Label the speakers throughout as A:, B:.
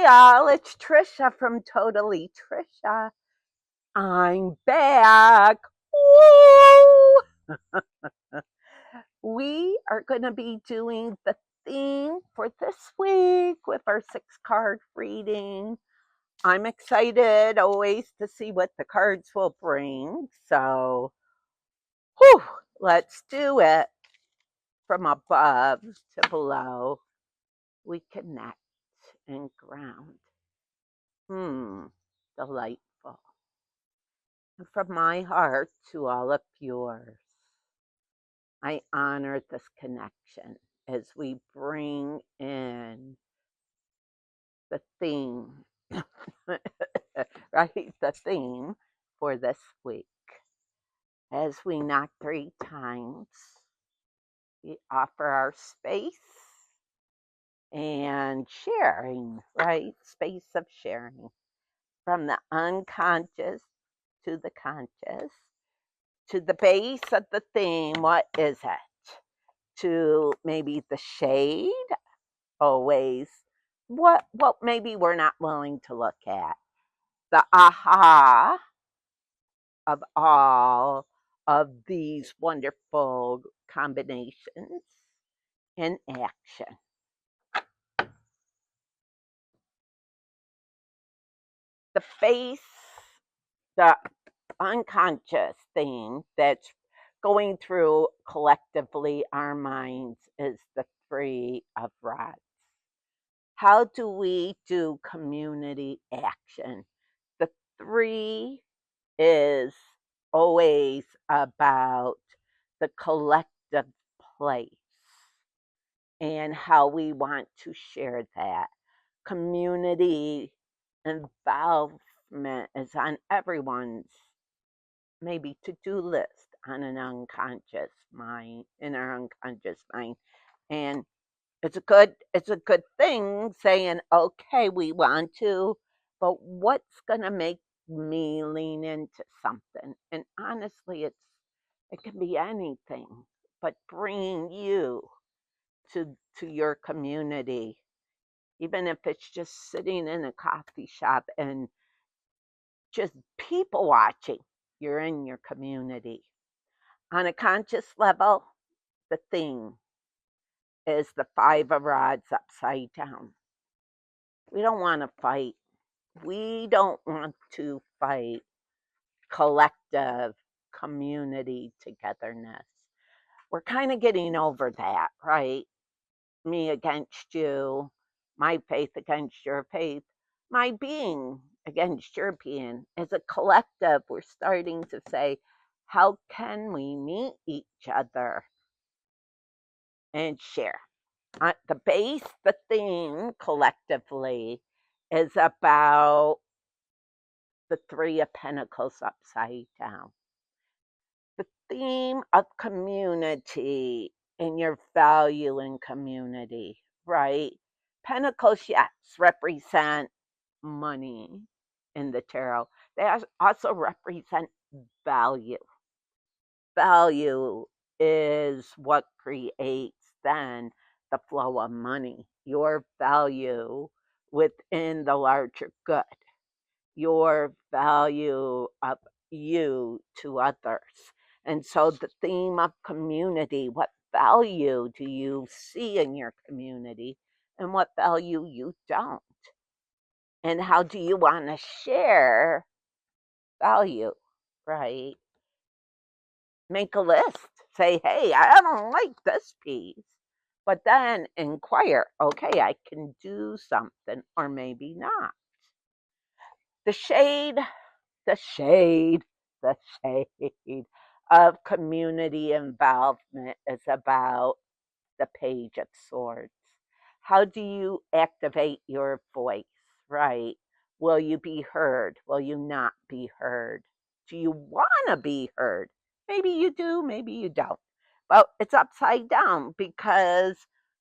A: Hi, all. It's Trisha from Totally Trisha. I'm back. Woo! We are going to be doing the theme for this week with our 6 card reading. I'm excited always to see what the cards will bring. So, whew, let's do it. From above to below, we connect and ground. Delightful. From my heart to all of yours, I honor this connection as we bring in the theme, right? The theme for this week. As we knock 3 times, we offer our space and sharing, right? Space of sharing from the unconscious to the conscious to the base of the theme. What is it? To maybe the shade, always what maybe we're not willing to look at. The aha of all of these wonderful combinations in action. The face, the unconscious thing that's going through collectively our minds is the 3 of Rods. How do we do community action? The 3 is always about the collective place and how we want to share that. Community involvement is on everyone's maybe to-do list on an unconscious mind, in our unconscious mind. And it's a good thing saying, okay, we want to, but what's gonna make me lean into something? And honestly, it can be anything, but bringing you to your community, even if it's just sitting in a coffee shop and just people watching, you're in your community. On a conscious level, the thing is the 5 of Rods upside down. We don't want to fight. We don't want to fight collective community togetherness. We're kind of getting over that, right? Me against you, my faith against your faith, my being against your being. As a collective, we're starting to say, how can we meet each other and share? At the base, the theme collectively is about the 3 of Pentacles upside down. The theme of community and your value in community, right? Pentacles, yes, represent money in the tarot. They also represent value. Value is what creates then the flow of money, your value within the larger good, your value of you to others. And so the theme of community, what value do you see in your community and what value you don't? And how do you want to share value, right? Make a list. Say, hey, I don't like this piece. But then inquire, okay, I can do something or maybe not. The shade, the shade, the shade of community involvement is about the Page of Swords. How do you activate your voice, right? Will you be heard? Will you not be heard? Do you want to be heard? Maybe you do, maybe you don't. But it's upside down because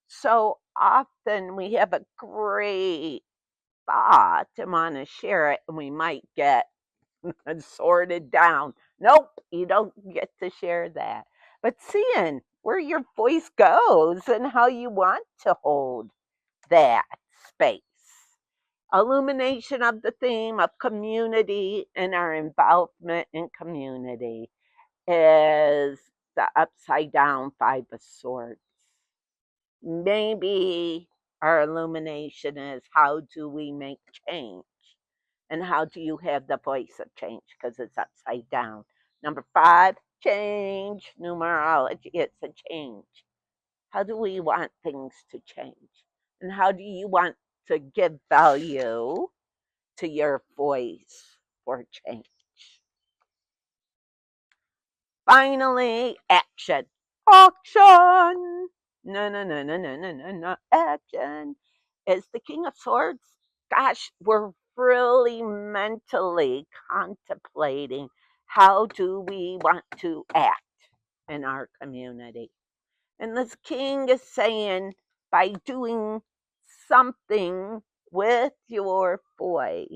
A: so often we have a great thought and want to share it, and we might get sorted down. Nope, you don't get to share that. But seeing where your voice goes and how you want to hold that space illumination of the theme of community and our involvement in community is the upside down Five of Swords. Maybe our illumination is how do we make change? And how do you have the voice of change? Because it's upside down. Number five, change. Numerology, it's a change. How do we want things to change? And how do you want to give value to your voice for change? Finally, action. Action. No, no, no, no, no, no, no, no. Action is the King of Swords. Gosh, we're really mentally contemplating how do we want to act in our community. And this king is saying by doing something with your voice,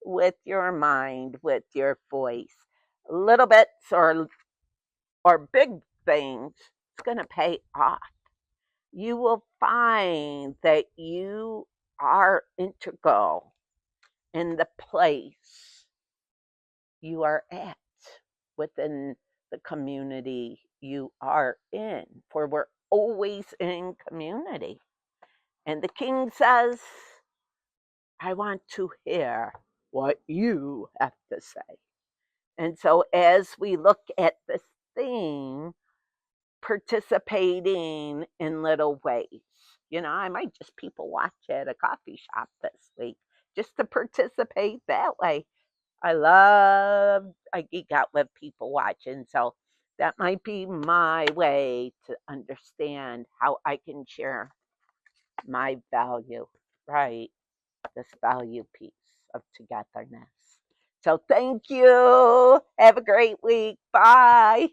A: with your mind, with your voice, little bits or big things, it's going to pay off. You will find that you are integral in the place you are at within the community you are in, for we're always in community. And the king says, I want to hear what you have to say. And so, as we look at this theme, participating in little ways, I might just people watch at a coffee shop this week just to participate that way. I geek out with people watching. So that might be my way to understand how I can share my value, right? This value piece of togetherness. So thank you. Have a great week. Bye.